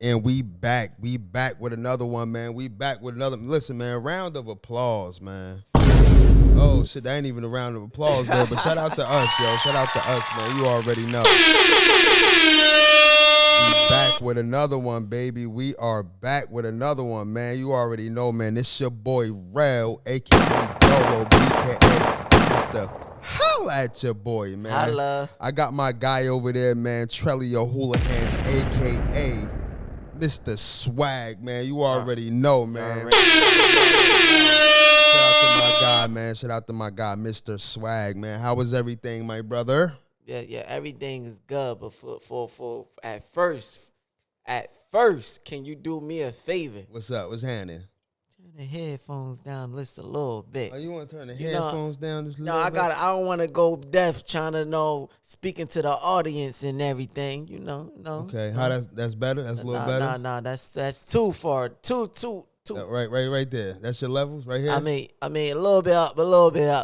And we back. We back with another one, man. We back with another. Listen, man, round of applause, man. Oh, shit, that ain't even a round of applause, man. But shout out to us, yo. Shout out to us, man. You already know. We back with another one, baby. We are back with another one, man. You already know, man. This your boy, Rel, a.k.a. Dolo, b.k.a. Mr. Holla at your boy, man. Holla. I got my guy over there, man, Trellio Hooligans, a.k.a. Mr. Swag, man. You already know, man. Shout out to my guy, man. Shout out to my guy, Mr. Swag, man. How was everything, my brother? Yeah, everything is good. But for at first, can you do me a favor? What's up? What's happening? Turn the headphones down just a little bit. Oh, you want to turn the headphones down just a little No, bit? I don't want to go deaf trying to speaking to the audience and everything. Okay, how that's better? That's a little better? Nah, that's too far. Too. Right there. That's your levels right here? I mean, a little bit up,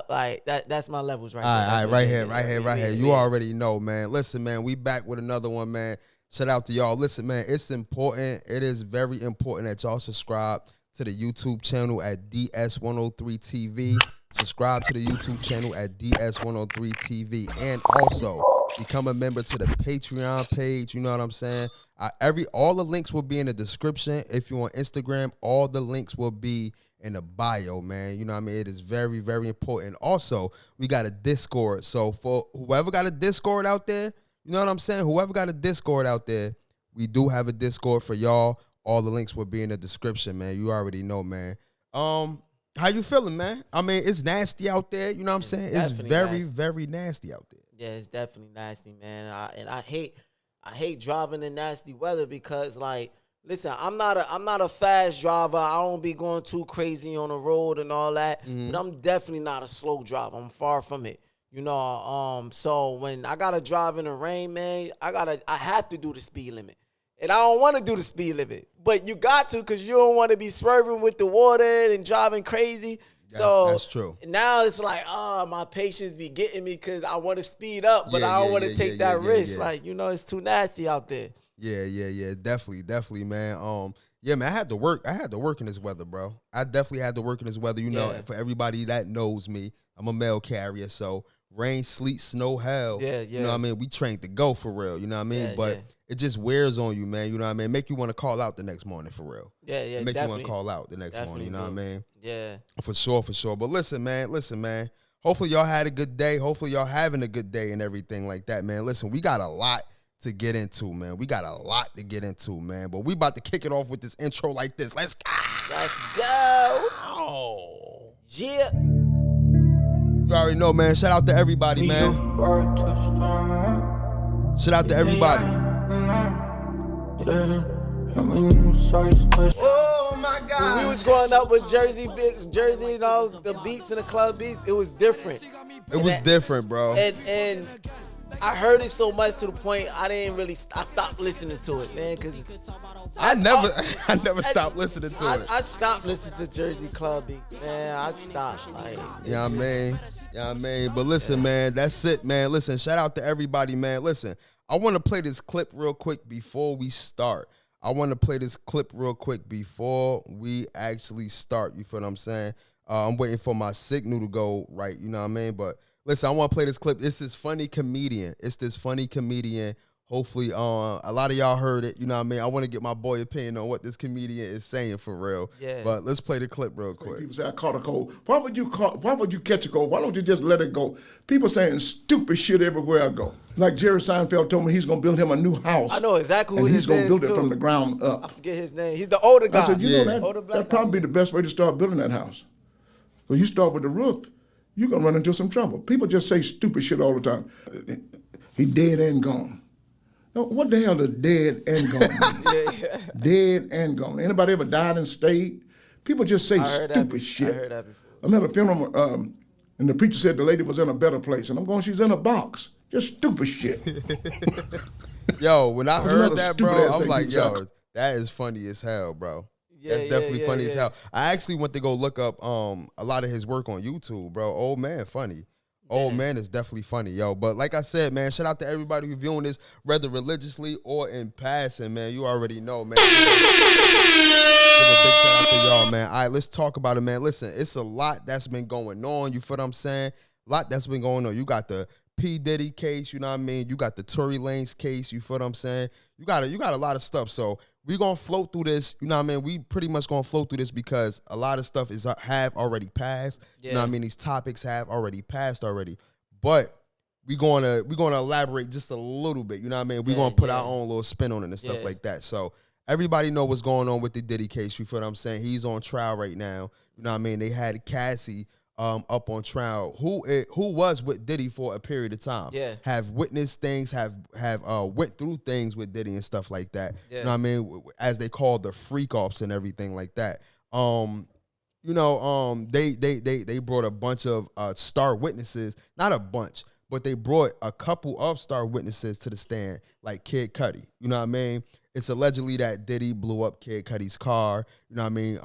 Like that's my levels right All there. right here. You already know, man. Listen, man, we back with another one, man. Shout out to y'all. Listen, man, it's important. It is very important that y'all subscribe to the YouTube channel at DS103 TV. Subscribe to the YouTube channel at DS103 TV. And also become a member to the Patreon page. You know what I'm saying? All the links will be in the description. If you're on Instagram, all the links will be in the bio, man. You know what I mean? It is very, very important. Also, we got a Discord. So for whoever got a Discord out there, you know what I'm saying? Whoever got a Discord out there, we do have a Discord for y'all. All the links will be in the description, man. You already know, man. How you feeling, man? I mean, it's nasty out there. You know what I'm saying? It's very, nasty. very nasty out there. Yeah, it's definitely nasty, man. I hate driving in nasty weather because, like, listen, I'm not a fast driver. I don't be going too crazy on the road and all that. Mm-hmm. But I'm definitely not a slow driver. I'm far from it. So when I gotta drive in the rain, man, I have to do the speed limit. And I don't want to do the speed limit. But you got to because you don't want to be swerving with the water and driving crazy. That's true. Now it's like, my patience be getting me because I want to speed up, but I don't want to take that risk. Yeah. Like, it's too nasty out there. Yeah. Definitely, man. Yeah, man, I had to work in this weather, bro. I definitely had to work in this weather. You know, for everybody that knows me, I'm a mail carrier, so rain, sleet, snow, hell. Yeah. You know what I mean? We trained to go for real, you know what I mean? But it just wears on you, man. You know what I mean? Make you want to call out the next morning for real. Yeah, Make you want to call out the next morning, you know what I mean? Yeah. For sure. But listen, man. Hopefully y'all had a good day. Hopefully y'all having a good day and everything like that, man. Listen, we got a lot to get into, man. But we about to kick it off with this intro like this. Let's go. Oh. Yeah. You already know, man. Shout out to everybody, man. Shout out to everybody. Oh my God! When we was growing up with Jersey, the beats and the club beats, it was different. It was different, bro. And I heard it so much to the point I stopped listening to it, man, because I never stopped listening to it. I stopped listening to Jersey club beats, man. I stopped. Yeah, I mean. But listen, man, that's it, man. Listen, shout out to everybody, man. Listen, I want to play this clip real quick before we start. You feel what I'm saying? I'm waiting for my signal to go right, you know what I mean? But listen, I want to play this clip. It's this funny comedian. Hopefully, a lot of y'all heard it. You know what I mean? I want to get my boy opinion on what this comedian is saying for real. Yeah. But let's play the clip real quick. People say, I caught a cold. Why would you catch a cold? Why don't you just let it go? People saying stupid shit everywhere I go. Like Jerry Seinfeld told me he's going to build him a new house. I know exactly who and his he's going to build is, it too. from the ground up. I forget his name. He's the older guy. I said, you know Older black that'd probably be the best way to start building that house. So you start with the roof, you're going to run into some trouble. People just say stupid shit all the time. He dead and gone. No, what the hell does dead and gone mean? Dead and gone. Anybody ever died and stayed? People just say stupid shit. I heard that before. I'm at a funeral, and the preacher said the lady was in a better place. And I'm going, she's in a box. Just stupid shit. Yo, when I heard that, bro, I'm thing like, keeps yo, happening. that is funny as hell, bro. Yeah, That's definitely funny as yeah. hell. I actually went to go look up a lot of his work on YouTube, bro. Old man, funny. Old man is definitely funny, yo. But like I said, man, shout out to everybody who viewing this, whether religiously or in passing, man. You already know, man. Give a big shout out to y'all, man. All right, let's talk about it, man. Listen, it's a lot that's been going on. You feel what I'm saying? A lot that's been going on. You got the P. Diddy case, you know what I mean? You got the Tory Lanez case, you feel what I'm saying? You got a lot of stuff. So we gonna float through this, you know what I mean? We pretty much gonna float through this because a lot of stuff have already passed. Yeah. You know what I mean? These topics have already passed already. But we're gonna elaborate just a little bit, you know what I mean? We're gonna put our own little spin on it and stuff like that. So everybody know what's going on with the Diddy case, you feel what I'm saying? He's on trial right now. You know what I mean? They had Cassie up on trial, who was with Diddy for a period of time, have witnessed things, have went through things with Diddy and stuff like that. You know what I mean? As they call the freak offs and everything like that. They brought a bunch of star witnesses, not a bunch, but they brought a couple of star witnesses to the stand, like Kid Cudi. You know what I mean? It's allegedly that Diddy blew up Kid Cudi's car. You know what I mean?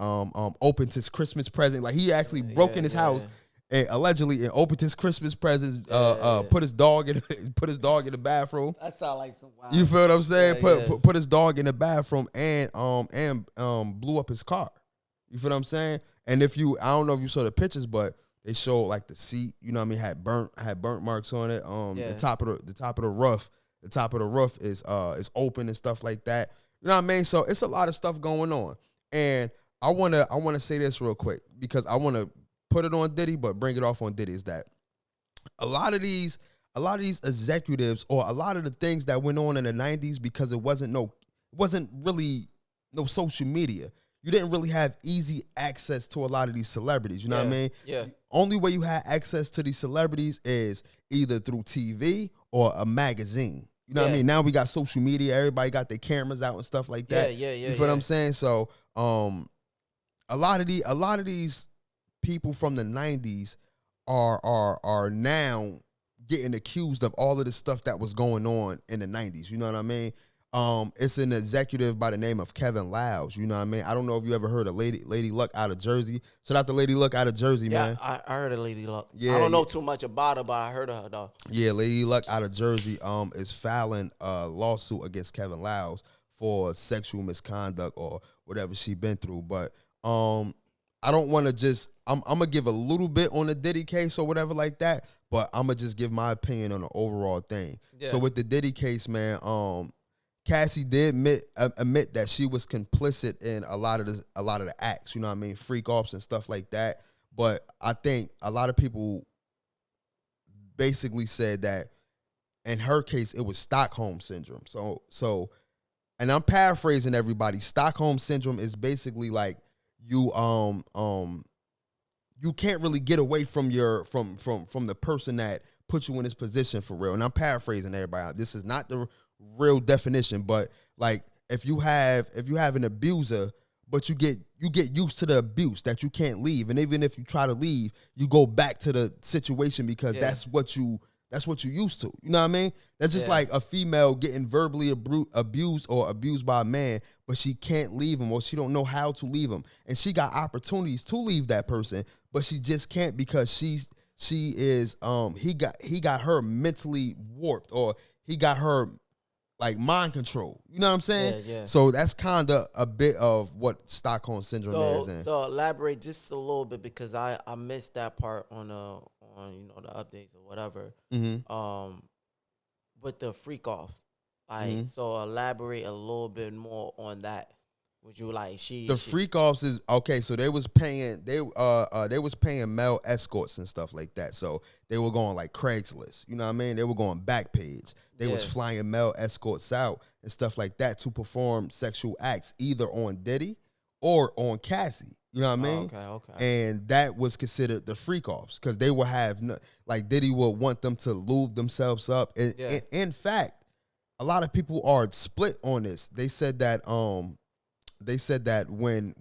Opened his Christmas present. Like, he actually broke in his house and allegedly opened his Christmas present. Put his dog in the bathroom. That sound like some wild. You feel what I'm saying? Put his dog in the bathroom and blew up his car. You feel what I'm saying? And I don't know if you saw the pictures, but they showed like the seat. You know what I mean? Had burnt marks on it. The top of the roof. The top of the roof is open and stuff like that. You know what I mean? So it's a lot of stuff going on. And I wanna say this real quick because I wanna put it on Diddy, but bring it off on Diddy, is that a lot of these executives, or a lot of the things that went on in the 90s, because it wasn't really no social media. You didn't really have easy access to a lot of these celebrities. You know what I mean? Yeah. Only way you had access to these celebrities is either through TV or a magazine. You know what I mean? Now we got social media. Everybody got their cameras out and stuff like that. You feel what I'm saying? So, a lot of these people from the 90s are now getting accused of all of the stuff that was going on in the 90s. You know what I mean? It's an executive by the name of Kevin Louse. You know what I mean? I don't know if you ever heard of Lady Luck out of Jersey. Shout out to Lady Luck out of Jersey, man. Yeah, I heard of Lady Luck. Yeah, I don't know too much about her, but I heard of her, though. Yeah, Lady Luck out of Jersey is filing a lawsuit against Kevin Louse for sexual misconduct or whatever she been through. But I don't want to just I'm gonna give a little bit on the Diddy case or whatever like that, but I'm gonna just give my opinion on the overall thing. Yeah. So with the Diddy case, man, Cassie did admit that she was complicit in a lot of the acts, you know what I mean, freak offs and stuff like that. But I think a lot of people basically said that in her case it was Stockholm syndrome. So, and I'm paraphrasing everybody. Stockholm syndrome is basically like you can't really get away from from the person that put you in this position for real. And I'm paraphrasing everybody. This is not the real definition, but like if you have an abuser, but you get used to the abuse that you can't leave, and even if you try to leave, you go back to the situation because that's what you used to. You know what I mean? That's just like a female getting verbally abused or abused by a man, but she can't leave him or she don't know how to leave him, and she got opportunities to leave that person, but she just can't because he got her mentally warped, or he got her like mind control. You know what I'm saying? Yeah. So that's kind of a bit of what Stockholm syndrome is. So elaborate just a little bit because I missed that part on the updates or whatever. Mm-hmm. With the freak offs. So elaborate a little bit more on that. Would you like freak offs is okay? So they was paying male escorts and stuff like that. So they were going like Craigslist, you know what I mean? They were going Backpage. They was flying male escorts out and stuff like that to perform sexual acts either on Diddy or on Cassie. You know what I mean? Okay. And that was considered the freak offs because they would have like Diddy would want them to lube themselves up. And in fact, a lot of people are split on this. They said that when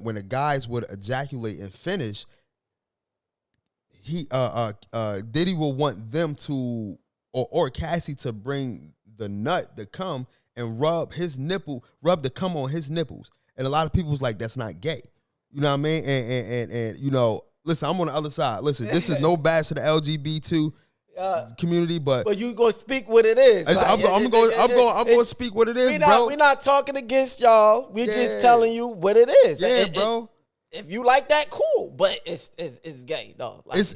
the guys would ejaculate and finish, Diddy will want them to or Cassie to bring the nut, the cum, and rub the cum on his nipples. And a lot of people was like, that's not gay. You know what I mean? And you know, listen, I'm on the other side. Listen, this is no bash to the LGBT community, but you gonna speak what it is. I'm going to speak what it is, bro. We're not talking against y'all. We're just telling you what it is. Yeah, bro. If you like that, cool. But it's gay, though. Like, it's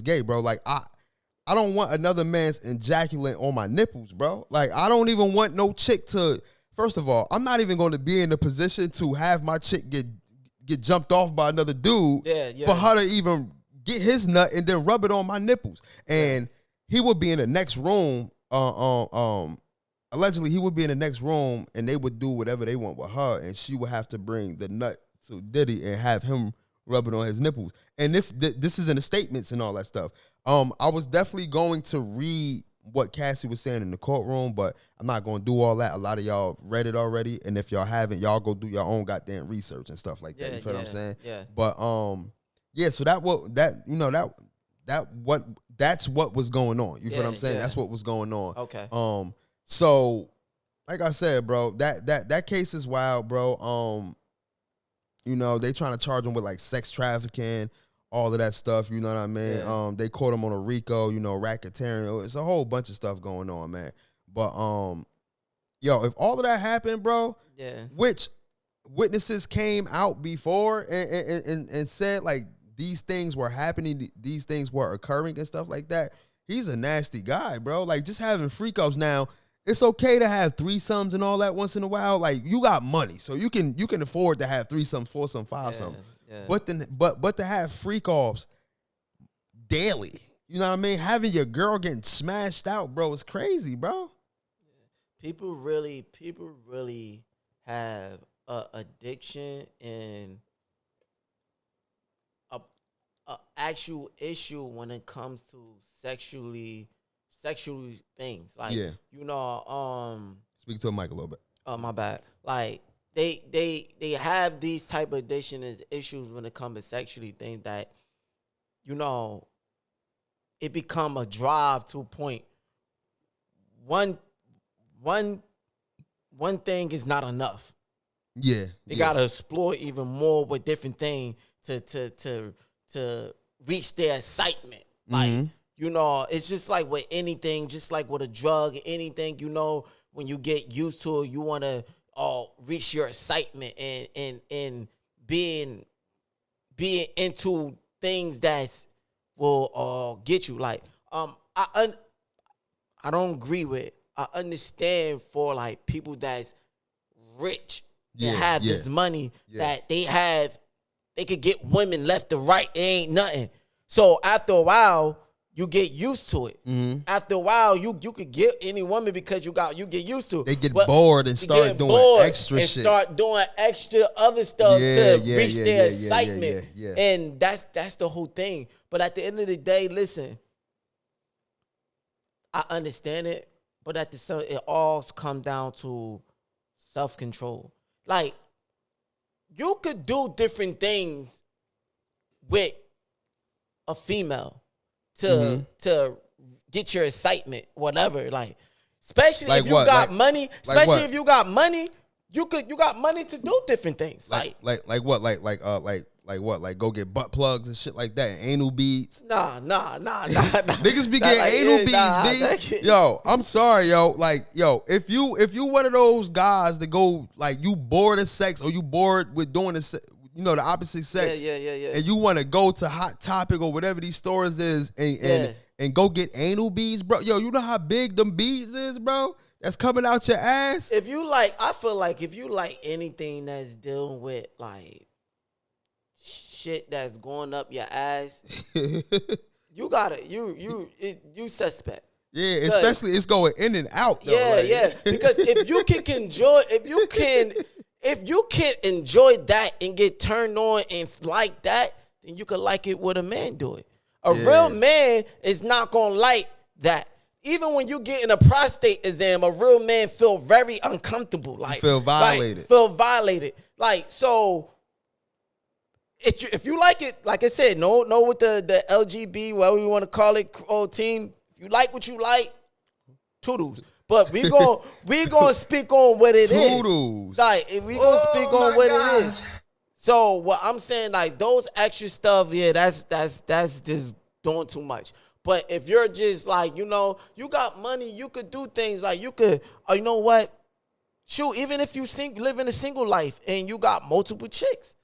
gay, bro. Like I don't want another man's ejaculate on my nipples, bro. Like I don't even want no chick to. First of all, I'm not even going to be in a position to have my chick get jumped off by another dude for her to even get his nut and then rub it on my nipples. And he would be in the next room. Allegedly, he would be in the next room and they would do whatever they want with her, and she would have to bring the nut to Diddy and have him rub it on his nipples. And this is in the statements and all that stuff. I was definitely going to read what Cassie was saying in the courtroom, but I'm not going to do all that. A lot of y'all read it already, and if y'all haven't, y'all go do your own goddamn research and stuff like that. You feel what I'm saying? Yeah. But so that's what was going on. You feel what I'm saying? That's what was going on. Okay. So like I said, bro, that case is wild, bro. They trying to charge him with like sex trafficking, all of that stuff, you know what I mean? Yeah. They caught him on a RICO, racketeering. It's a whole bunch of stuff going on, man. But if all of that happened, bro, which witnesses came out before and said like these things were happening, these things were occurring and stuff like that, he's a nasty guy, bro. Like just having freak-offs now. It's okay to have threesomes and all that once in a while. Like you got money, so you can afford to have threesomes, foursome, fivesome. Yeah. But to have freak offs daily, you know what I mean? Having your girl getting smashed out, bro, is crazy, bro. People really have a addiction and a actual issue when it comes to sexual things. Like speak to a mic a little bit. Oh, my bad. Like they have these type of addiction and issues when it comes to sexually things that, it become a drive to a point. One thing is not enough. Yeah. They gotta explore even more with different things to reach their excitement. Like, it's just like with anything, just like with a drug, anything, when you get used to it, you want to reach your excitement and being into things that will get you. Like, I don't agree with it. I understand for like people that's rich that have this money that they could get women left to right. It ain't nothing. So after a while, you get used to it. Mm-hmm. After a while, you could get any woman because you get used to it. They get bored and start doing extra shit. Start doing extra other stuff to reach their excitement. Yeah. And that's the whole thing. But at the end of the day, listen, I understand it, but it all comes down to self-control. Like, you could do different things with a female to get your excitement, whatever. Like, especially like if you got money. Especially if you got money, you got money to do different things. Like what? Like what? Like go get butt plugs and shit like that, and anal beads. Nah. Niggas be getting anal beads, B. Yo, I'm sorry, yo. Like, yo, if you one of those guys that go like you bored of sex or you bored with doing the the opposite sex, and you want to go to Hot Topic or whatever these stores is and go get anal beads, bro. Yo, you know how big them beads is, bro? That's coming out your ass. I feel like if you like anything that's dealing with like shit that's going up your ass, you suspect. Yeah, especially it's going in and out. Though, because if you can enjoy that and get turned on and like that, then you can like it with a man do it. A real man is not gonna like that. Even when you get in a prostate exam, a real man feel very uncomfortable. Like, feel violated. Like, so if you like it, like I said, no with the LGB, whatever you want to call it, team. If you like what you like, toodles. But we gonna speak on what it is. Toodles. Like, we gonna speak on what it is. So what I'm saying, like those extra stuff, yeah, that's just doing too much. But if you're just like, you know, you got money, you could do things like you could, you know what? Shoot, even if you live in a single life and you got multiple chicks,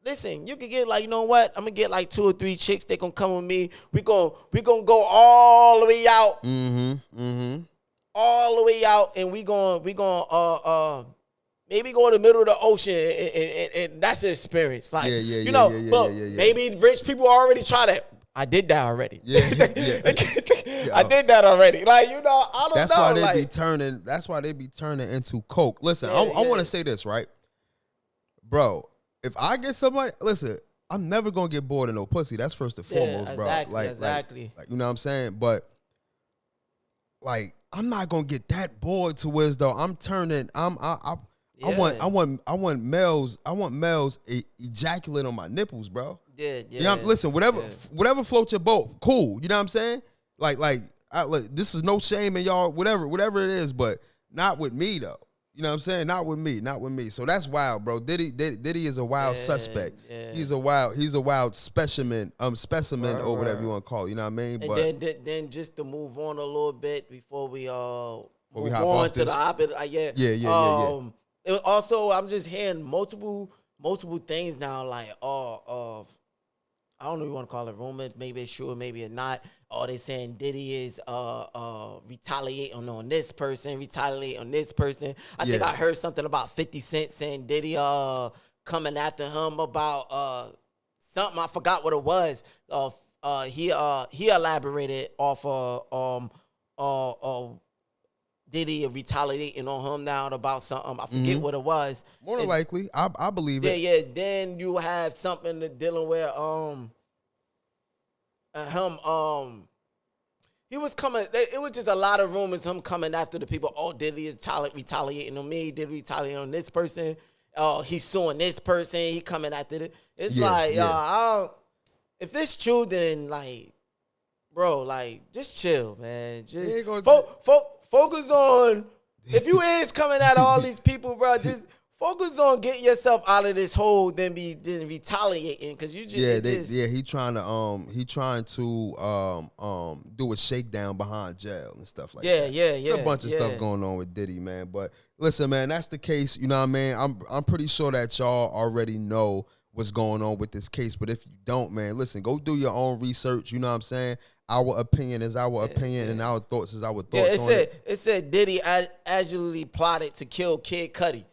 listen, you could get like, you know what? I'm gonna get like 2 or 3 chicks. They gonna come with me. We gonna go all the way out, all the way out, and we gonna maybe go in the middle of the ocean, and that's the experience. Like, maybe rich people already try that. I did that already. I did that already. Like, you know, I don't know. That's why they be turning. That's why they be turning into coke. Listen, I want to say this, right, bro. If I get somebody, listen, I'm never gonna get bored of no pussy. That's first and foremost, bro. Exactly. Like, you know what I'm saying? But like, I'm not gonna get that bored to where though I'm turning. I want males ejaculate on my nipples, bro. Yeah. You know, listen, whatever floats your boat, cool. You know what I'm saying? Like, this is no shame in y'all, whatever it is, but not with me though. You know what I'm saying? Not with me. So that's wild, bro. Diddy is a wild suspect. Yeah. He's a wild specimen or whatever you want to call it. You know what I mean? And but then just to move on a little bit before we move on to the opposite. Yeah. Also, I'm just hearing multiple things now, like I don't know if you want to call it rumor. Maybe it's true, maybe it's not. Oh, they saying Diddy is retaliating on this person, retaliating on this person. I think I heard something about 50 Cent saying Diddy coming after him about something. I forgot what it was. He elaborated off Diddy retaliating on him now about something. I forget what it was. More than likely, I believe it. Yeah. Then you have something to dealing with he was coming. It was just a lot of rumors. Him coming after the people. Oh, Diddy is retaliating on me. Diddy retaliating on this person. Oh, he's suing this person. He coming after it. It's if it's true, then like, bro, like just chill, man. Just focus on, if you is coming at all these people, bro, just focus on getting yourself out of this hole, then retaliating, because you just he trying to do a shakedown behind jail and stuff like that. There's a bunch of stuff going on with Diddy, man. But listen, man, that's the case. You know what I mean? I'm pretty sure that y'all already know what's going on with this case. But if you don't, man, listen, go do your own research. You know what I'm saying? Our opinion is our opinion, and our thoughts is our thoughts. It said Diddy actually plotted to kill Kid Cudi.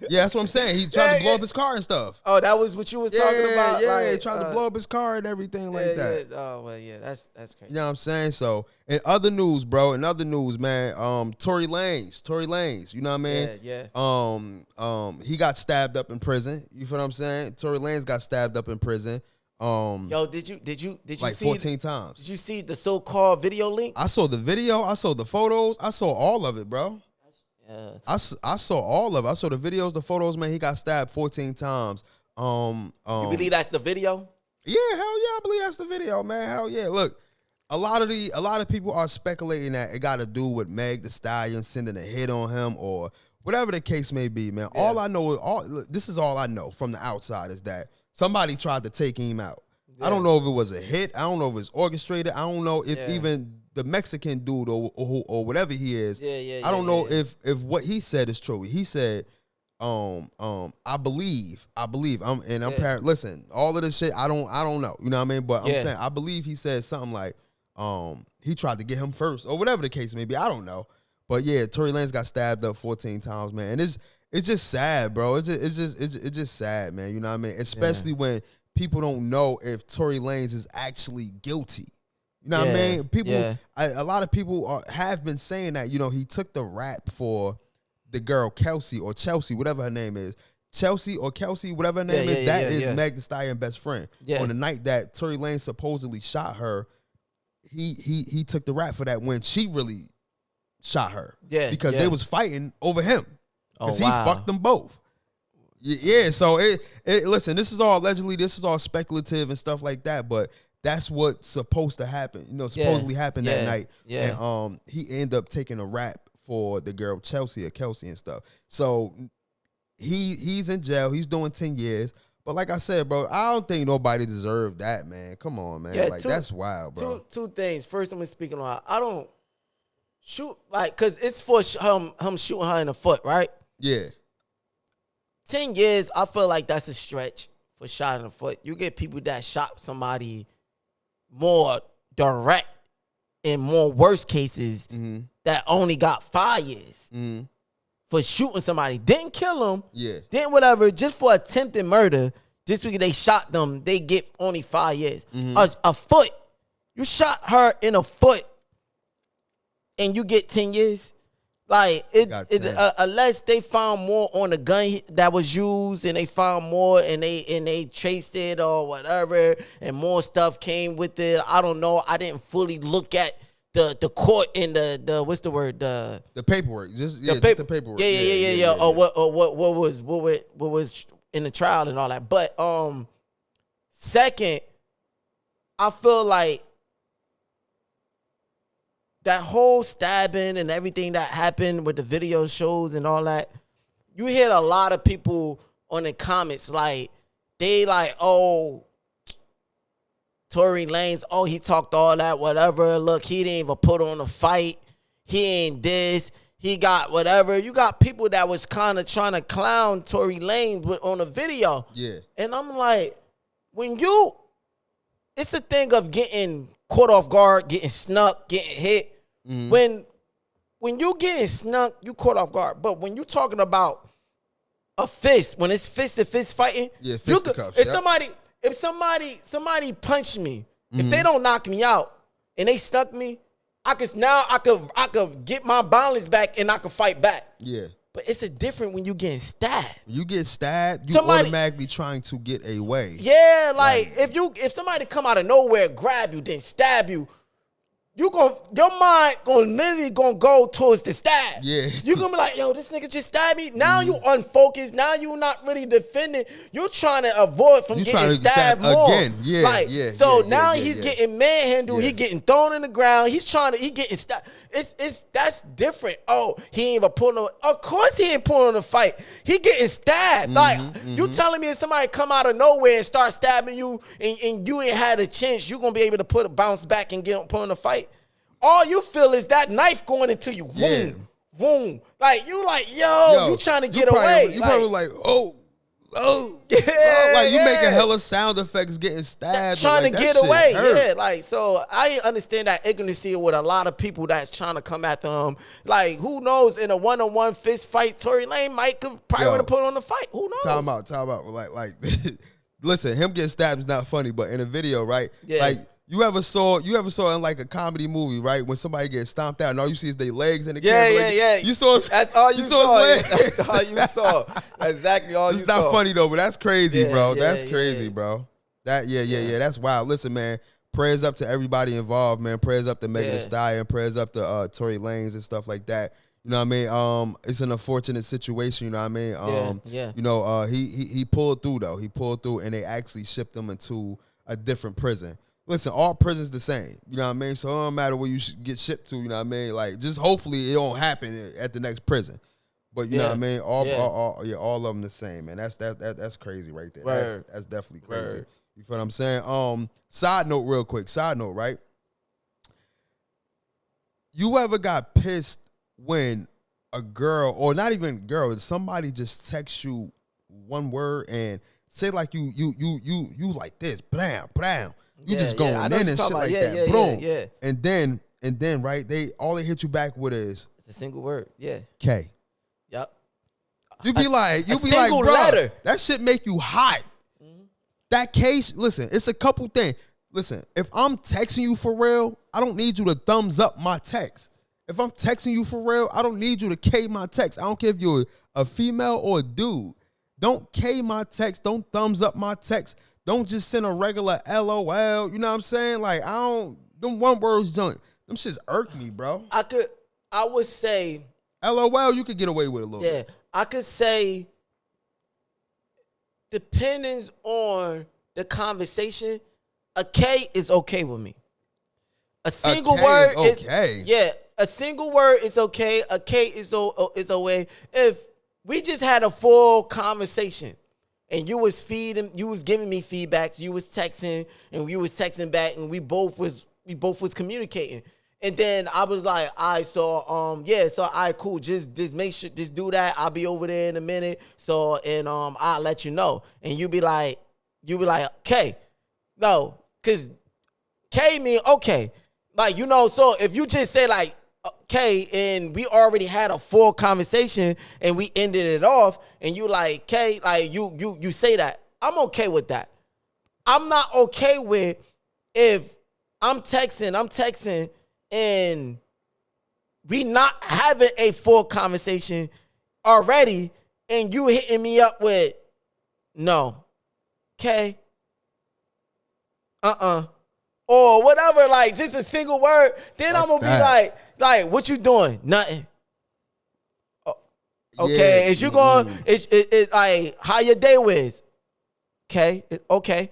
Yeah, that's what I'm saying. He tried to blow up his car and stuff. Oh, that was what you was talking about? Yeah, he tried to blow up his car and everything like that. Yeah. Oh, well, yeah, that's crazy. You know what I'm saying? So, in other news, man, Tory Lanez, you know what I mean? Yeah. He got stabbed up in prison. You feel what I'm saying? Tory Lanez got stabbed up in prison. Yo, did you like see 14 times? Did you see the so-called video link? I saw the video. I saw the photos. I saw all of it, bro. I saw all of it. I saw the videos, the photos, man. He got stabbed 14 times. You believe that's the video? Yeah, hell yeah, I believe that's the video, man. Hell yeah. Look, a lot of people are speculating that it got to do with Meg Thee Stallion sending a hit on him or whatever the case may be, man. Yeah. All I know this is all I know from the outside is that somebody tried to take him out. Yeah. I don't know if it was a hit. I don't know if it was orchestrated. I don't know if even the Mexican dude or whatever he is. I don't know if what he said is true. He said, I believe. Listen, all of this shit, I don't know. You know what I mean? But I'm saying I believe he said something like, he tried to get him first or whatever the case may be. I don't know. But yeah, Tory Lanez got stabbed up 14 times, man. And it's just sad, bro. It's just sad, man. You know what I mean? Especially when people don't know if Tory Lanez is actually guilty. You know what I mean? People, a lot of people have been saying that, you know, he took the rap for the girl Chelsea, whatever her name is. Chelsea or Kelsey, whatever her name is, that is Meg Thee Stallion's best friend. Yeah. On the night that Tory Lanez supposedly shot her, he took the rap for that when she really shot her. Yeah. Because they was fighting over him. Because he fucked them both. Yeah, so listen, this is all allegedly, this is all speculative and stuff like that, but that's what's supposed to happen. You know, supposedly happened that night. Yeah. And he ended up taking a rap for the girl Chelsea or Kelsey and stuff. So he's in jail. He's doing 10 years. But like I said, bro, I don't think nobody deserved that, man. Come on, man. Yeah, like, that's wild, bro. Two things. First, I'm speaking on. I don't shoot like because it's for him shooting her in the foot, right? Yeah. 10 years, I feel like that's a stretch for shot in the foot. You get people that shot somebody more direct in more worse cases that only got 5 years for shooting somebody. Didn't kill them. Yeah. Didn't whatever. Just for attempted murder. Just because they shot them, they get only 5 years. A foot. You shot her in a foot and you get 10 years. Like, unless they found more on the gun that was used and they found more and they traced it or whatever and more stuff came with it. I don't know. I didn't fully look at the court and the what's the word? The paperwork. Just the paperwork. Yeah. Or what was in the trial and all that. But second, I feel like that whole stabbing and everything that happened with the video shows and all that, you hear a lot of people on the comments like, they like, oh, Tory Lanez, oh, he talked all that, whatever. Look, he didn't even put on a fight. He ain't this. He got whatever. You got people that was kind of trying to clown Tory Lanez on a video. Yeah. And I'm like, it's a thing of getting caught off guard, getting snuck, getting hit. When you getting snuck, you caught off guard. But when you talking about a fist, when it's fist to fist fighting, fisticuffs. If somebody punched me, if they don't knock me out and they stuck me, I could get my balance back and I could fight back. Yeah. But it's a different when you getting stabbed. You get stabbed, you automatically trying to get away. Yeah, like if somebody come out of nowhere, grab you, then stab you, your mind literally go towards the stab. Yeah. You gonna be like, yo, this nigga just stabbed me. Now you unfocused. Now you not really defending. You're trying to avoid from getting stabbed more. Again. Yeah, so now he's getting manhandled. He getting thrown in the ground. He getting stabbed. That's different. Oh, he ain't even pulling on. Of course he ain't pulling on the fight. He getting stabbed. You telling me if somebody come out of nowhere and start stabbing you and you ain't had a chance, you gonna be able to bounce back and pull in the fight? All you feel is that knife going into you. Boom, boom. Like you you trying to get away. You probably like, oh. Yeah, like you making hella sound effects getting stabbed. Trying to get away. Hurt. Yeah, like, so I understand that ignorancy with a lot of people that's trying to come after him. Like, who knows, in a one-on-one fist fight, Tory Lanez probably would have put on the fight. Who knows? Time out. Like listen, him getting stabbed is not funny, but in a video, right? Yeah. Like, You ever saw in like a comedy movie, right? When somebody gets stomped out and all you see is their legs in the camera. Yeah. You saw that's all you saw. His That's all you saw. Exactly all you saw. It's not funny though, but that's crazy, bro. That's crazy, yeah. bro. That's wild. Listen, man. Prayers up to everybody involved, man. Prayers up to Megan Thee Stallion. Prayers up to Tory Lanez and stuff like that. You know what I mean? It's an unfortunate situation. You know what I mean? You know, he pulled through though. He pulled through, and they actually shipped him into a different prison. Listen, all prisons the same. You know what I mean? So it don't matter where you get shipped to. You know what I mean? Like, just hopefully it don't happen at the next prison. But you know what I mean? All of them the same, man. That's crazy right there. That's definitely crazy. Word. You feel what I'm saying? Side note, real quick. Side note, right? You ever got pissed when a girl, or not even girl, somebody just texts you one word and say like you like this, blam, blam. You just going in and shit like that, boom. Yeah. And then right, they hit you back with is it's a single word. Yeah. K. Yep. You be like, bro, letter. That shit make you hot. That case, listen, it's a couple things. Listen, if I'm texting you for real, I don't need you to thumbs up my text. If I'm texting you for real, I don't need you to K my text. I don't care if you're a female or a dude. Don't K my text. Don't thumbs up my text. Don't just send a regular LOL. You know what I'm saying? Like, them one words don't, them shits irk me, bro. I would say LOL, you could get away with a little bit. I could say, depending on the conversation, a K is okay with me. A single word is okay. A single word is okay. A K is okay. If we just had a full conversation, and you was giving me feedbacks, you was texting, and we was texting back, and we both was communicating. And then I was like, all right, so all right, cool. Just make sure, just do that. I'll be over there in a minute. So, and I'll let you know. And you be like, okay. No, because K mean okay. Like, so if you just say like K, and we already had a full conversation and we ended it off, and you like K, like you say that, I'm okay with that. I'm not okay with if I'm texting and we not having a full conversation already, and you hitting me up with no, okay, or whatever, like just a single word. Then I'm gonna be like, what you doing? Nothing. Okay, Yeah. is you going? It's like how your day was? Okay, okay.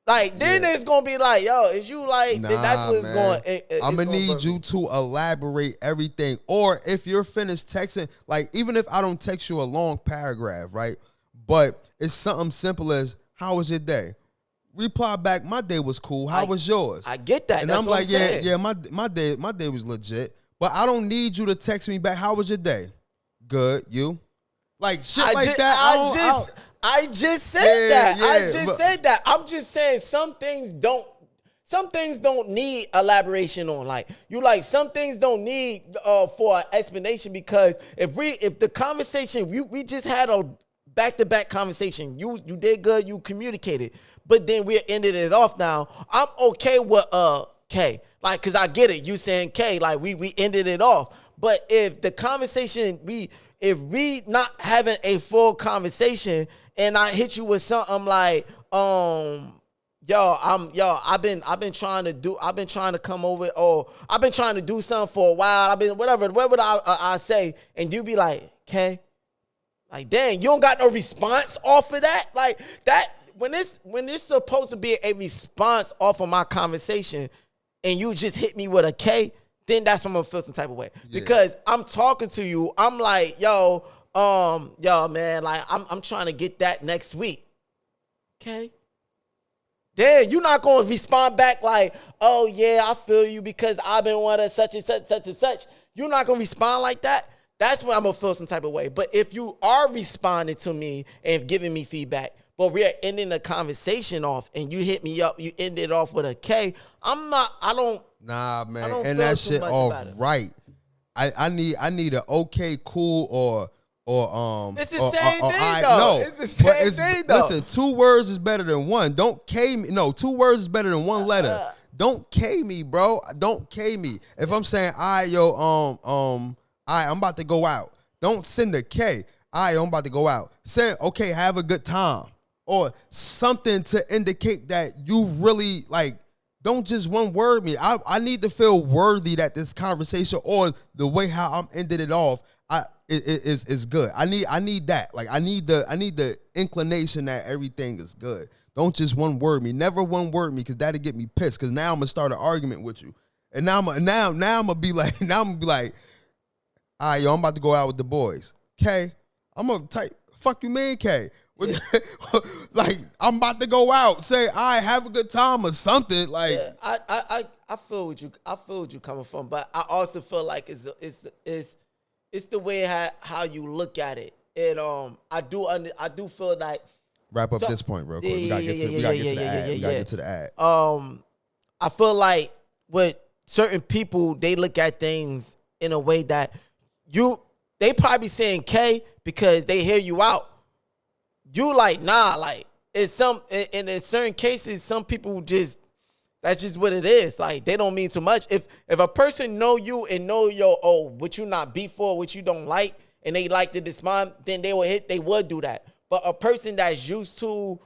Like, then it's going to be like, yo, is you like, that's what it's going. I'm going to need you to elaborate everything. Or if you're finished texting, like, even if I don't text you a long paragraph, right? But it's something simple as, how was your day? Reply back, my day was cool. How was yours? I get that. And that's I'm what like, I'm saying. yeah, my day was legit. But I don't need you to text me back, how was your day? Good, you? Like, shit that. I just said that. I just said that. I'm just saying some things don't need elaboration on. Like, some things don't need for an explanation, because if the conversation, we just had a back-to-back conversation. You did good, you communicated. But then we ended it off now. I'm okay with K. Like, cause I get it. You saying K, like we ended it off. But if the conversation, if we not having a full conversation, and I hit you with something like, I've been trying to come over, or I've been trying to do something for a while. I've been whatever I say, and you be like, okay, like, dang, you don't got no response off of that, like that. When it's supposed to be a response off of my conversation, and you just hit me with a K, then that's when I'm gonna feel some type of way. Yeah. Because I'm talking to you, I'm like, yo, man, like I'm trying to get that next week. Okay. Then you're not gonna respond back like, oh yeah, I feel you because I've been wanting such and such. You're not gonna respond like that. That's when I'm gonna feel some type of way. But if you are responding to me and giving me feedback, but we're ending the conversation off, and you hit me up, you end it off with a K, Nah, man, and that shit all right. I need a okay, cool, or it's the same thing though. It's the same thing though. Listen, 2 words is better than one. Don't K me. No, 2 words is better than 1 letter. Don't K me, bro. Don't K me. If I'm saying, I'm about to go out. Don't send a K. I'm about to go out. Say, okay, have a good time, or something to indicate that you really like. Don't just one word me. I need to feel worthy that this conversation, or the way how I'm ended it off, is good. I need that. Like, I need the inclination that everything is good. Don't just one word me. Never one word me, because that'll get me pissed. Because now I'm gonna start an argument with you, and now I'm gonna be like, all right, yo, I'm about to go out with the boys. K, I'm gonna type. Fuck you, mean K. Like, I'm about to go out. Say, I have a good time or something. Like, I feel what you coming from, but I also feel like it's the way how you look at it. I do feel like, wrap up this point real quick. We gotta get to the ad. I feel like with certain people, they look at things in a way that they probably saying K because they hear you out. You like, nah, like, it's in certain cases, some people that's just what it is. Like, they don't mean too much. If a person know you and know what you not beef for, what you don't like, and they like to respond, then they would do that. But a person that's used to,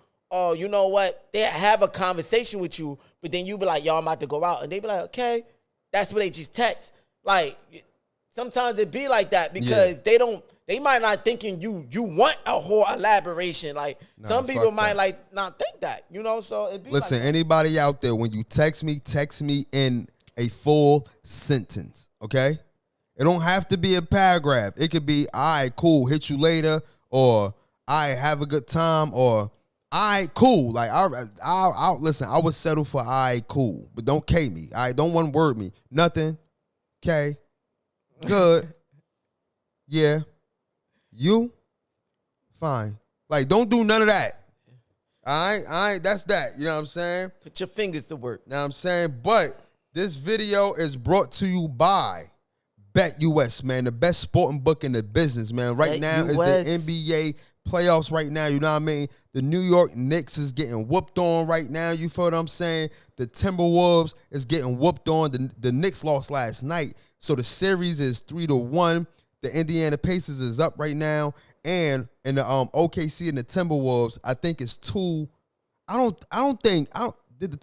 you know what, they have a conversation with you, but then you be like, yo, I'm about to go out, and they be like, okay, that's what they just text. Like, sometimes it be like that because they might not thinking you want a whole elaboration. Like, some people might not think that, so it be listen, like anybody out there, when you text me in a full sentence, okay? It don't have to be a paragraph. It could be, all right, cool, hit you later, or I have a good time, or I cool. Like I'll listen. I would settle for I cool, but don't K me. I don't one word me. Nothing. K. Good. Yeah. You. Fine. Like don't do none of that. All right. That's that. You know what I'm saying? Put your fingers to work. You know what I'm saying? But this video is brought to you by BetUS, man, the best sporting book in the business, man. Right now is the NBA playoffs right now, you know what I mean? The New York Knicks is getting whooped on right now, you feel what I'm saying? The Timberwolves is getting whooped on. The Knicks lost last night, so the series is 3-1. The Indiana Pacers is up right now, and in the OKC and the Timberwolves, I think it's 2. Did the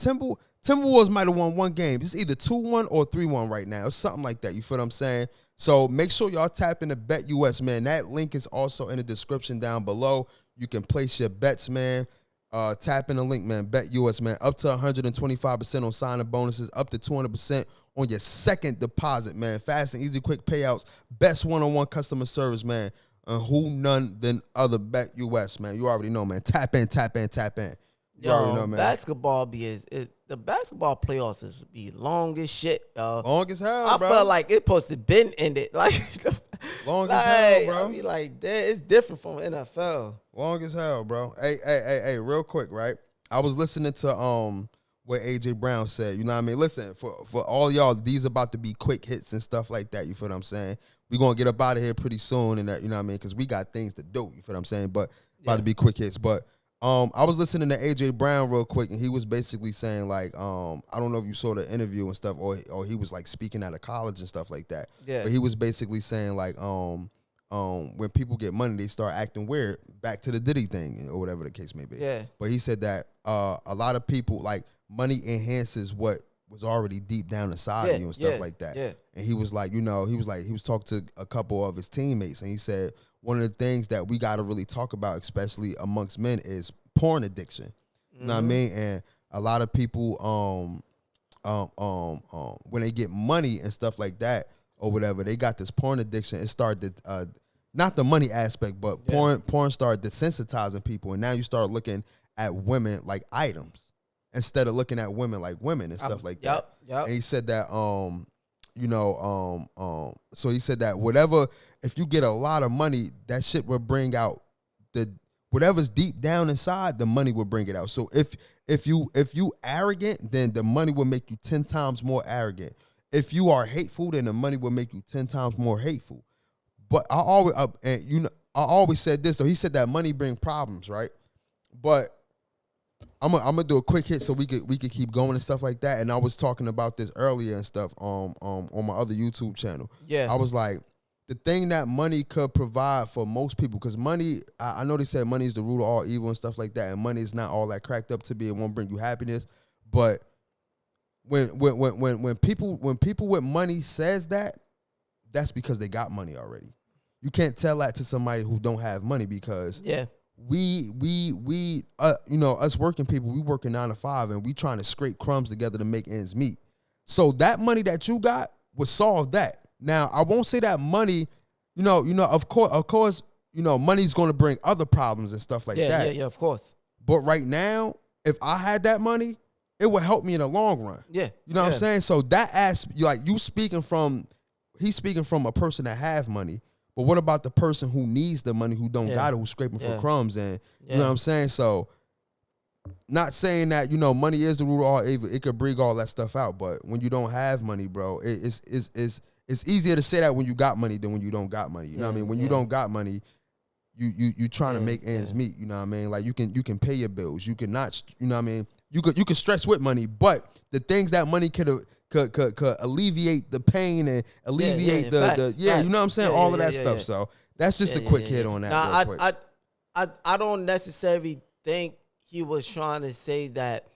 Timberwolves might have won one game. It's either 2-1 or 3-1 right now. It's something like that. You feel what I'm saying? So make sure y'all tap into BetUS, man. That link is also in the description down below. You can place your bets, man. Tap in the link, man. BetUS, man. Up to 125% on sign-up bonuses. Up to 200% on your second deposit, man. Fast and easy, quick payouts. Best one-on-one customer service, man. And who none than other BetUS, man. You already know, man. Tap in. You already know, man. Basketball the basketball playoffs is be long as shit, yo. Long as hell, bro. I felt like it supposed to been ended. Like long as hell, bro. I mean, like it's different from NFL. Long as hell, bro. Hey, real quick, right? I was listening to what AJ Brown said. You know what I mean? Listen, for all y'all, these about to be quick hits and stuff like that. You feel what I'm saying? We gonna get up out of here pretty soon, and that, you know what I mean? Because we got things to do. You feel what I'm saying? But about to be quick hits, but. I was listening to AJ Brown real quick, and he was basically saying like, I don't know if you saw the interview and stuff, or he was like speaking out of college and stuff like that. Yeah. But he was basically saying like, when people get money, they start acting weird. Back to the Diddy thing or whatever the case may be. Yeah. But he said that a lot of people like money enhances what was already deep down inside of you and stuff like that. Yeah. And he was like, he was talking to a couple of his teammates, and he said, one of the things that we got to really talk about, especially amongst men, is porn addiction. You know what I mean? And a lot of people, when they get money and stuff like that or whatever, they got this porn addiction. It started, not the money aspect, but porn started desensitizing people. And now you start looking at women like items instead of looking at women like women and stuff like that. Yep. And he said that, so he said that whatever, if you get a lot of money, that shit will bring out whatever's deep down inside, the money will bring it out. So if you arrogant, then the money will make you 10 times more arrogant. If you are hateful, then the money will make you 10 times more hateful. But I always said this, though. He said that money bring problems, right? But I'm gonna do a quick hit so we could keep going and stuff like that. And I was talking about this earlier and stuff on my other YouTube channel. Yeah, I was like, the thing that money could provide for most people, because money, I know they said money is the root of all evil and stuff like that, and money is not all that cracked up to be. It won't bring you happiness, but when people with money says that, that's because they got money already. You can't tell that to somebody who don't have money, because we us working people, we working 9 to 5, and we trying to scrape crumbs together to make ends meet. So that money that you got would solve that. Now, I won't say that money, of course, money's going to bring other problems and stuff like that. Yeah, of course. But right now, if I had that money, it would help me in the long run. Yeah. You know what I'm saying? So that he's speaking from a person that have money. But what about the person who needs the money, who don't got it, who's scraping for crumbs? And you know what I'm saying? So not saying that, money is the root of all evil. It could bring all that stuff out. But when you don't have money, bro, it's easier to say that when you got money than when you don't got money. You know what I mean? When you don't got money, you trying to make ends meet. You know what I mean? Like you can pay your bills. You can not. You know what I mean? You can stress with money, but the things that money could alleviate the pain and alleviate you know what I'm saying? All of that stuff. So that's just a quick hit on that. Now, I don't necessarily think he was trying to say that,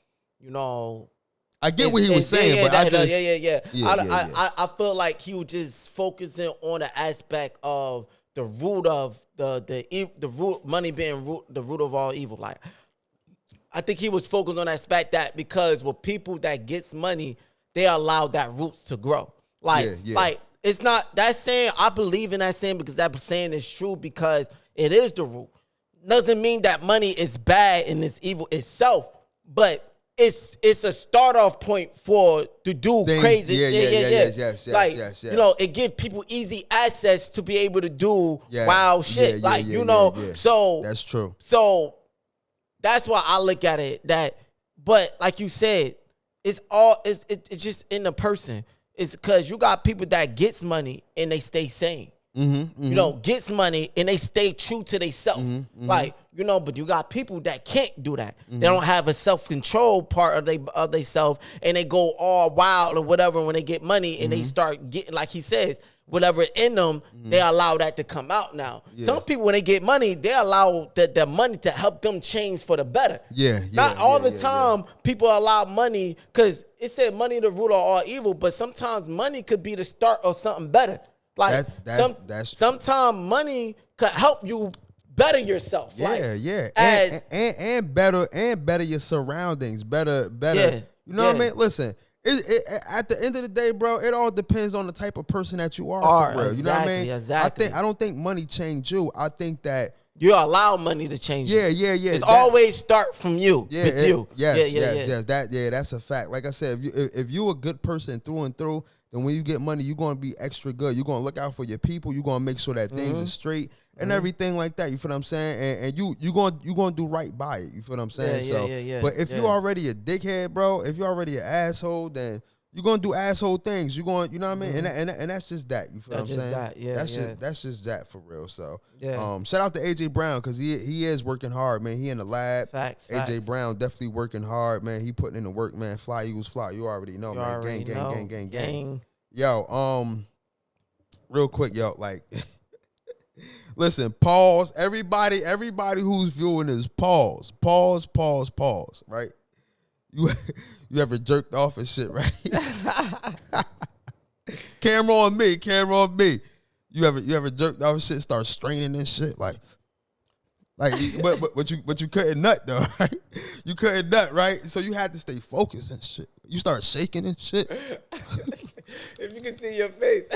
I get what he was saying, but I feel like he was just focusing on the aspect of the root of the root, money being the root of all evil. Like, I think he was focused on that aspect, that because with people that gets money, they allow that roots to grow. Like it's not that saying. I believe in that saying because that saying is true, because it is the root. doesn't mean that money is bad and it's evil itself, but it's a start off point for to do crazy. Yes. You know, it gives people easy access to be able to do wild shit. So that's true. So that's why I look at it but like you said, it's just in the person. It's because you got people that gets money and they stay sane. You know, gets money and they stay true to themselves. Like, you know, but you got people that can't do that. They don't have a self-control part of they self, and they go all wild or whatever when they get money, and they start getting, like he says, whatever in them, they allow that to come out now. Some people, when they get money, they allow the money to help them change for the better. Not all the time people allow money, because it said money the root of all evil, but sometimes money could be the start of something better. Like sometimes money could help you better yourself. And better your surroundings. Better. You know what I mean? Listen, at the end of the day, bro, it all depends on the type of person that you are for real. You know what I mean? Exactly. I don't think money changed you. I think that you allow money to change you. It's that, always start from you. With you. Yes. That's a fact. Like I said, if you a good person through and through, then when you get money, you're going to be extra good. You're going to look out for your people. You're going to make sure that things are straight and everything like that. You feel what I'm saying? And you're going to do right by it. You feel what I'm saying? But if you're already a dickhead, bro, if you're already an asshole, then you're going to do asshole things. You're going, you know what I mean? And that's just that. You feel what I'm saying? That's just that for real. So, shout out to AJ Brown, because he is working hard, man. He in the lab. AJ Brown definitely working hard, man. He putting in the work, man. Fly Eagles fly. You already know, man. Gang. Yo, real quick, yo, like, listen, pause. Everybody who's viewing this, pause, right? You ever jerked off and shit, right? Camera on me. You ever jerked off and shit, start straining and shit, like but you couldn't nut though, right? You couldn't nut, right? So you had to stay focused and shit. You start shaking and shit. If you can see your face.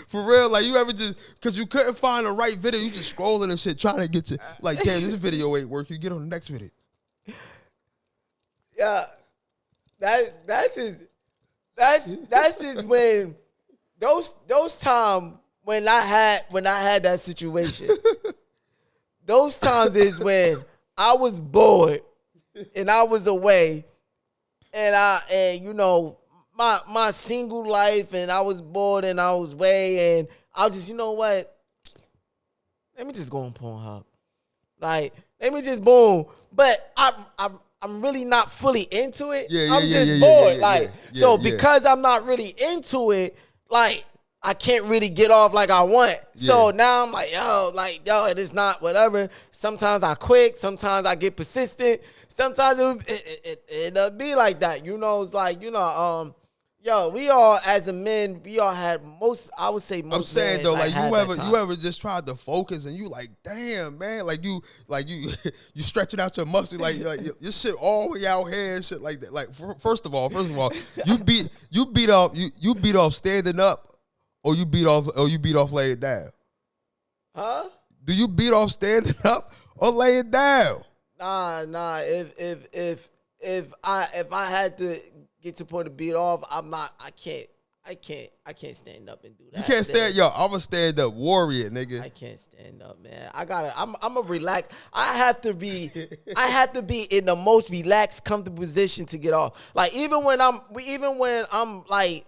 For real, like, you ever just, because you couldn't find the right video, you just scrolling and shit, trying to get you, like, damn, this video ain't working, you get on the next video. Yeah, that's just when those times when I had that situation. Those times is when I was bored and I was away, and you know, my single life, and I was bored and I was away, and I was just, you know what? Let me just go on Pornhub. Like, let me just boom. But I'm really not fully into it. I'm just bored. Because I'm not really into it, like, I can't really get off like I want. So now I'm like, yo, it is not whatever. Sometimes I quit. Sometimes I get persistent. Sometimes it'll be like that. You know, it's like, you know, yo, we all, as a men, we all had I would say most. I'm saying though, like, you ever just tried to focus and you like, damn, man, like you you stretching out your muscle, like your shit all the way out here and shit like that. Like, first of all, you beat off standing up, or you beat off laying down. Huh? Do you beat off standing up or laying down? Nah. If I had to get to the point to beat off, I can't stand up and do that. You can't stand, yo, I'm a stand up warrior, nigga. I can't stand up, man. I'm a relax. I have to be in the most relaxed, comfortable position to get off. Like, even when I'm like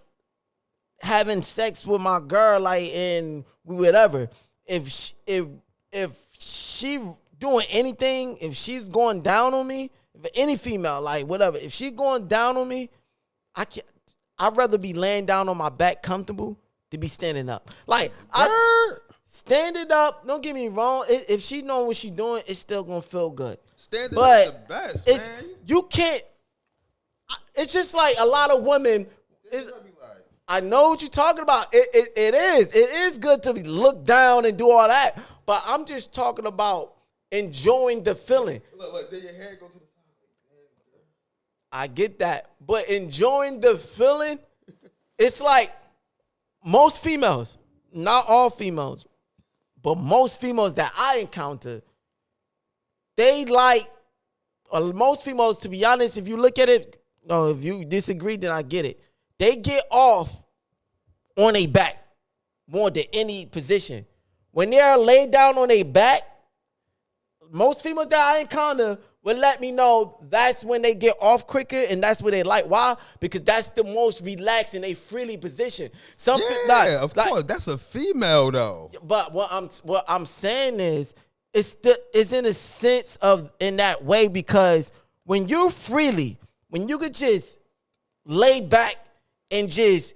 having sex with my girl, like, and whatever, if she doing anything, if she's going down on me, if any female, like, whatever, if she going down on me, I'd rather be laying down on my back comfortable to be standing up. Like, standing up, don't get me wrong, if she know what she doing, it's still gonna feel good. Standing up is the best, man. You can't, it's just like a lot of women, I know what you're talking about. It is good to look down and do all that, but I'm just talking about enjoying the feeling. Look, then your head go to the side. I get that, but enjoying the feeling, it's like most females, not all females, But most females that I encounter, they like, most females, to be honest, if you look at it, no, if you disagree, then I get it. They get off on a back more than any position. When they're laid down on a back, most females that I encounter will let me know that's when they get off quicker, and that's what they like. Why? Because that's the most relaxed and they freely position. Some of course, that's a female though. But what I'm saying is, it's in a sense of in that way, because when you could just lay back and just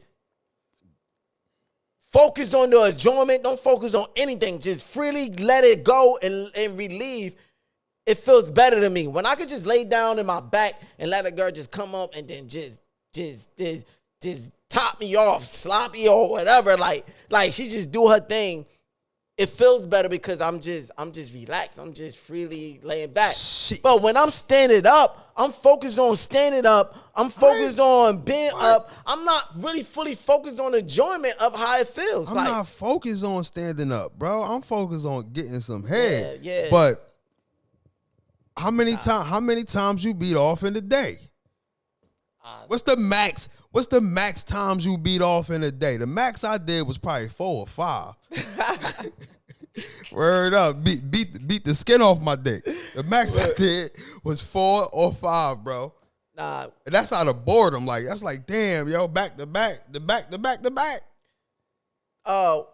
focus on the enjoyment, don't focus on anything, just freely let it go and relieve, it feels better to me. When I could just lay down in my back and let a girl just come up and then just top me off, sloppy or whatever, like she just do her thing, it feels better because I'm just relaxed. I'm just freely laying back. Shit. But when I'm standing up, I'm focused on standing up. I'm focused on being up. I'm not really fully focused on the enjoyment of how it feels. I'm not focused on standing up, bro. I'm focused on getting some head. Yeah. But how many times you beat off in a day? What's the max? What's the max times you beat off in a day? The max I did was probably 4 or 5. Word up, beat the skin off my dick. The max I did was 4 or 5, bro. Nah, and that's out of boredom. Like that's like, damn, yo, back to back. Oh.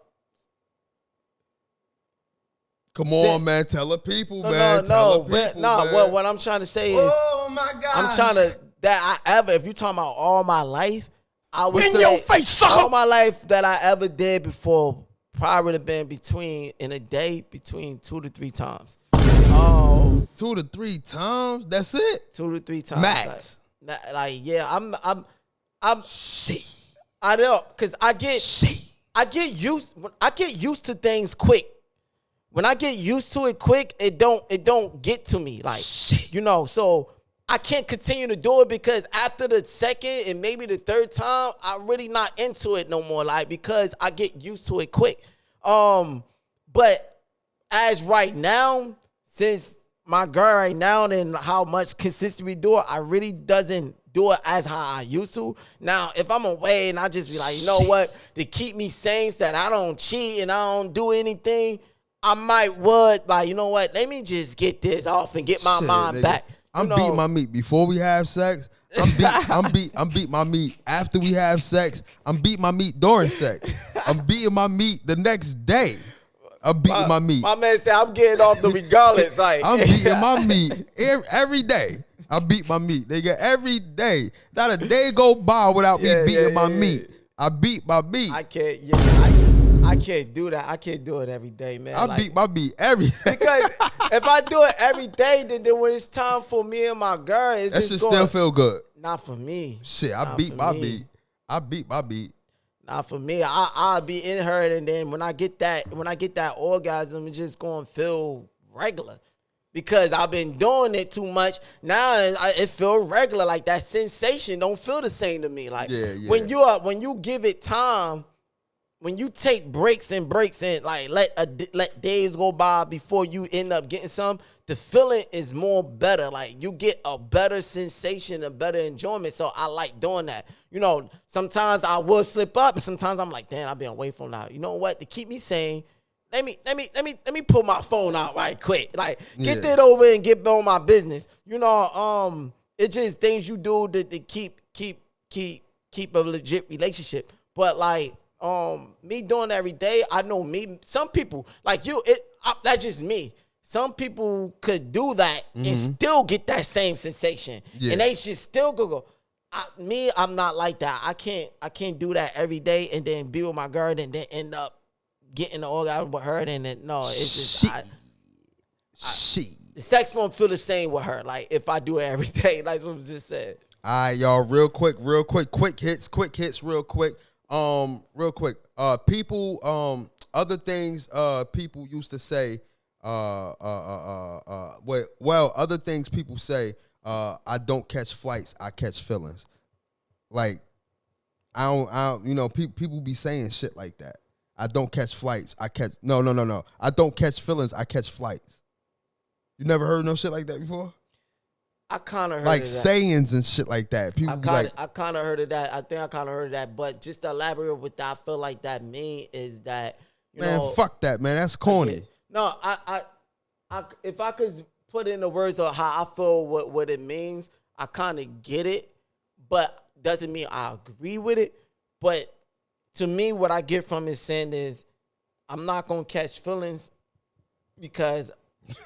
Come on, man. Tell the people, man. Tell the people, man. What I'm trying to say is, oh my God, I'm trying to if you talking about all my life, I would in say your face, sucker. All my life that I ever did before probably would have been between 2 to 3 times. 2 to 3 times. That's it. 2 to 3 times. Max. I'm. Shit. I know, cause I get used to things quick. When I get used to it quick, it don't get to me, like, you know. So I can't continue to do it because after the second and maybe the third time, I'm really not into it no more, like, because I get used to it quick. But as right now, since my girl right now and how much consistently do it, I really doesn't do it as how I used to. Now, if I'm away and I just be like, you know what, to keep me sane that I don't cheat and I don't do anything, I would like, you know what, let me just get this off and get my mind nigga. back. I'm beating my meat before we have sex. I'm beat my meat after we have sex. I'm beating my meat during sex. I'm beating my meat the next day. I'm beating my meat. My man said I'm getting off the regardless. Like I'm beating my meat every day. I beat my meat, nigga, every day. Not a day go by without me beating my meat. I beat my meat. I can't do that. I can't do it every day, man. I beat my meat every day. Because if I do it every day, then when it's time for me and my girl, it's that just should still feel good. Not for me. Shit, I beat my meat. I beat my meat. Not for me. I'll be in her, and then when I get that orgasm, it's just gonna feel regular. Because I've been doing it too much. Now it feel regular. Like that sensation don't feel the same to me. Like when you give it time, when you take breaks and like let days go by before you end up getting some, the feeling is more better. Like you get a better sensation, a better enjoyment. So I like doing that. You know, sometimes I will slip up, and sometimes I'm like, damn, I've been away from that. You know what? To keep me sane, let me pull my phone out right quick. Like get that over and get on my business. You know, it's just things you do to keep a legit relationship. But like me doing it every day, I know me. Some people like you. That's just me. Some people could do that and still get that same sensation, and they should still go. I'm not like that. I can't do that every day and then be with my girl and then end up getting the orgasm with her. And then no, it's just the sex won't feel the same with her. Like if I do it every day, like someone just said. All right, y'all, real quick, quick hits, real quick. People, other things, people used to say, other things people say, I don't catch flights, I catch feelings. Like, I don't, people be saying shit like that. I don't catch flights. I catch no. I don't catch feelings. I catch flights. You never heard no shit like that before? I kind of heard like of that. sayings and shit like that. People I kind of heard of that. I think I kind of heard of that. But just to elaborate with that, I feel like that mean is that you know, fuck that, man. That's corny. No, I if I could put it in the words of how I feel what it means, I kind of get it, but doesn't mean I agree with it. But to me, what I get from it saying is, I'm not gonna catch feelings because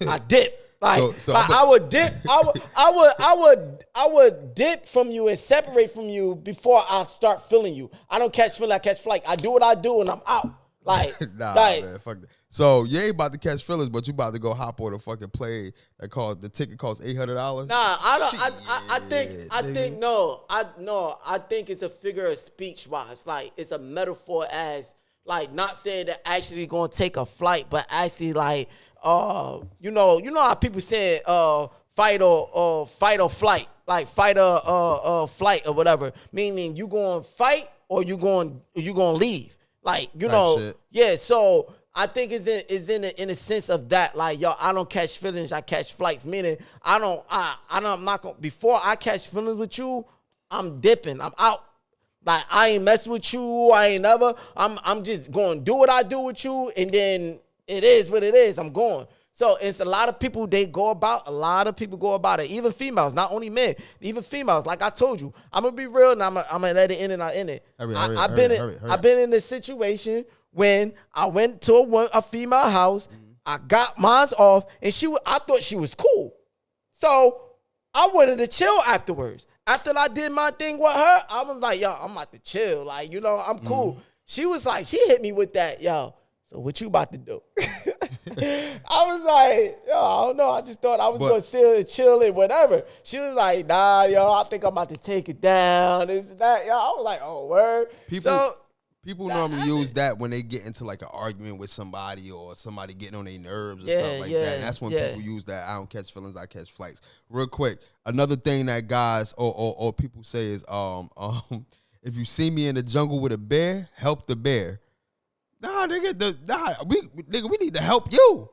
I dip. Like I would dip. I would dip from you and separate from you before I start feeling you. I don't catch feelings. I catch flight. I do what I do and I'm out. Like man, fuck that. So you ain't about to catch feelings, but you about to go hop on a fucking plane that the ticket costs $800. Nah, I think it's a figure of speech wise. Like it's a metaphor as like not saying that actually gonna take a flight, but actually like you know how people say fight or flight, like fight or flight or whatever. Meaning you gonna fight or you gonna leave. Like you know, shit. Yeah. So I think it's in a sense of that. Like yo, I don't catch feelings, I catch flights. Meaning I'm not gonna before I catch feelings with you, I'm dipping, I'm out. Like I ain't messing with you. I ain't never. I'm just going to do what I do with you, and then it is what it is. I'm going. So it's a lot of people go about it. Even females, not only men, even females. Like I told you, I'm gonna be real, and I'm gonna let it in and not in it. I've been in this situation when I went to a female house. Mm-hmm. I got mine off, and I thought she was cool, so I wanted to chill afterwards. After I did my thing with her, I was like, yo, I'm about to chill. Like, you know, I'm cool. Mm-hmm. She was like, she hit me with that, yo, so what you about to do? I was like, yo, I don't know. I just thought I was going to sit and chill and whatever. She was like, nah, yo, I think I'm about to take it down. This and that. Yo, I was like, oh, word. People normally use that when they get into like an argument with somebody or somebody getting on their nerves or something like that. And that's when people use that. I don't catch feelings, I catch flights. Real quick, another thing that guys or people say is, if you see me in the jungle with a bear, help the bear. Nah, nigga, we need to help you.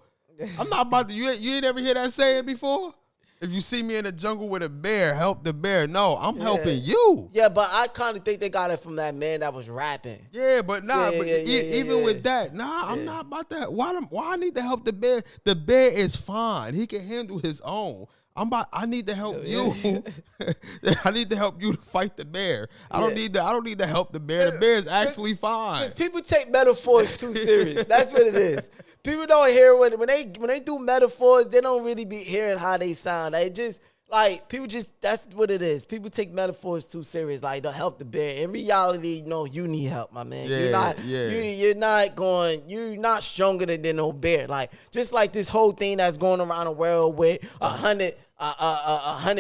I'm not about to. You ain't ever hear that saying before? If you see me in the jungle with a bear, help the bear. No, I'm helping you. Yeah, but I kind of think they got it from that man that was rapping. Yeah, but even with that, I'm not about that. Why I need to help the bear? The bear is fine. He can handle his own. I need to help you. I need to help you to fight the bear. I don't need to help the bear. The bear is actually fine. Because people take metaphors too serious. That's what it is. People don't hear when they do metaphors, they don't really be hearing how they sound. They just like that's what it is. People take metaphors too serious. Like don't help the bear. In reality, no, you need help, my man. You're not stronger than no bear. Like just like this whole thing that's going around the world with 100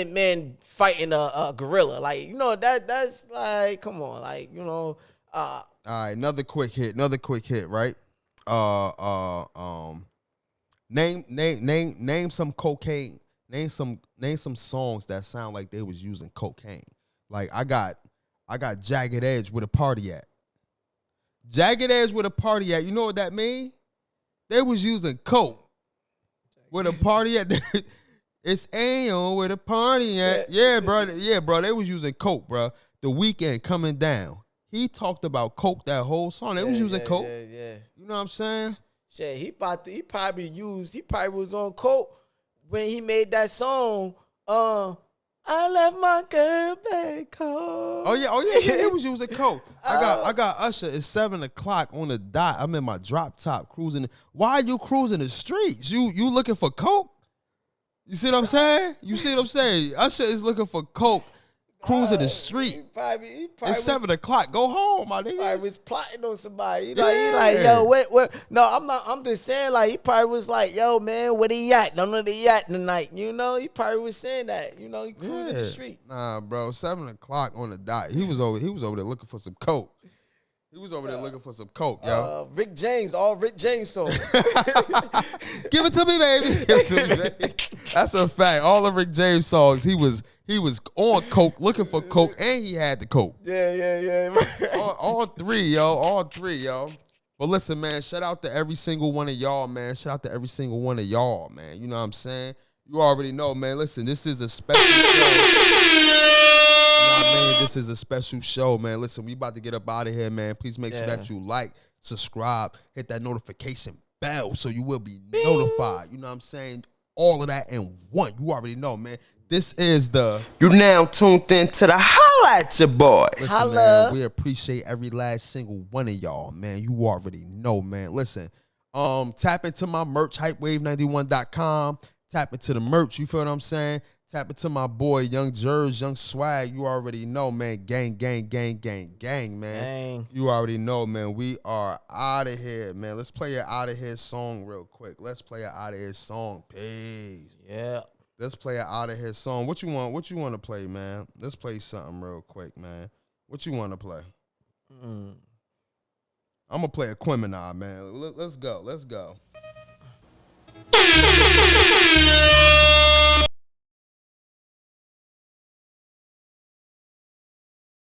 men fighting a gorilla. Like you know that's like come on, like you know. All right, another quick hit, right? Name some cocaine. Name some songs that sound like they was using cocaine. Like I got Jagged Edge with a party at. Jagged Edge with a party at. You know what that mean? They was using coke with a party at. It's Ayo with a party at. Yeah, bro. They was using coke, bro. The Weeknd coming down. He talked about coke that whole song. They was using coke. Yeah. You know what I'm saying? Shit, he probably was on coke when he made that song. I left my girl back home. Oh yeah. He was using coke. I got Usher. It's 7:00 on the dot. I'm in my drop top cruising. Why are you cruising the streets? You looking for coke? You see what I'm saying? Usher is looking for coke. Cruising the street. He probably it's 7:00. Go home, my nigga. He probably was plotting on somebody. He like, yo, what? No, I'm not. I'm just saying, like, he probably was like, yo, man, where they at? Don't know they at tonight. You know, he probably was saying that. You know, he cruising the street. Nah, bro, 7:00 on the dot. He was over there looking for some coke. Yo. Rick James, all Rick James songs. Give it to me, baby. That's a fact. All of Rick James songs, he was on coke, looking for coke, and he had the coke. Yeah. all three, yo. But listen, man, shout out to every single one of y'all, man. Shout out to every single one of y'all, man. You know what I'm saying? You already know, man. Listen, this is a special show. This is a special show, man. Listen, we about to get up out of here, man. Please make sure that you like, subscribe, hit that notification bell so you will be notified. You know what I'm saying? All of that in one. You already know, man. This is the... You now tuned in to the Holla at your boy. Listen, Holla. man, we appreciate every last single one of y'all, man. You already know, man. Listen, tap into my merch, hypewave91.com. Tap into the merch, you feel what I'm saying? Tap into my boy, Young Jers, Young Swag. You already know, man. Gang, gang, gang, gang, gang, man. Gang. You already know, man. We are out of here, man. Let's play an out of here song real quick. Let's play an out of here song. Peace. Yeah. Let's play an out of here song. What you want? What you want to play, man? Let's play something real quick, man. What you want to play? I'm gonna play a Quemini, man. Let's go. Let's go.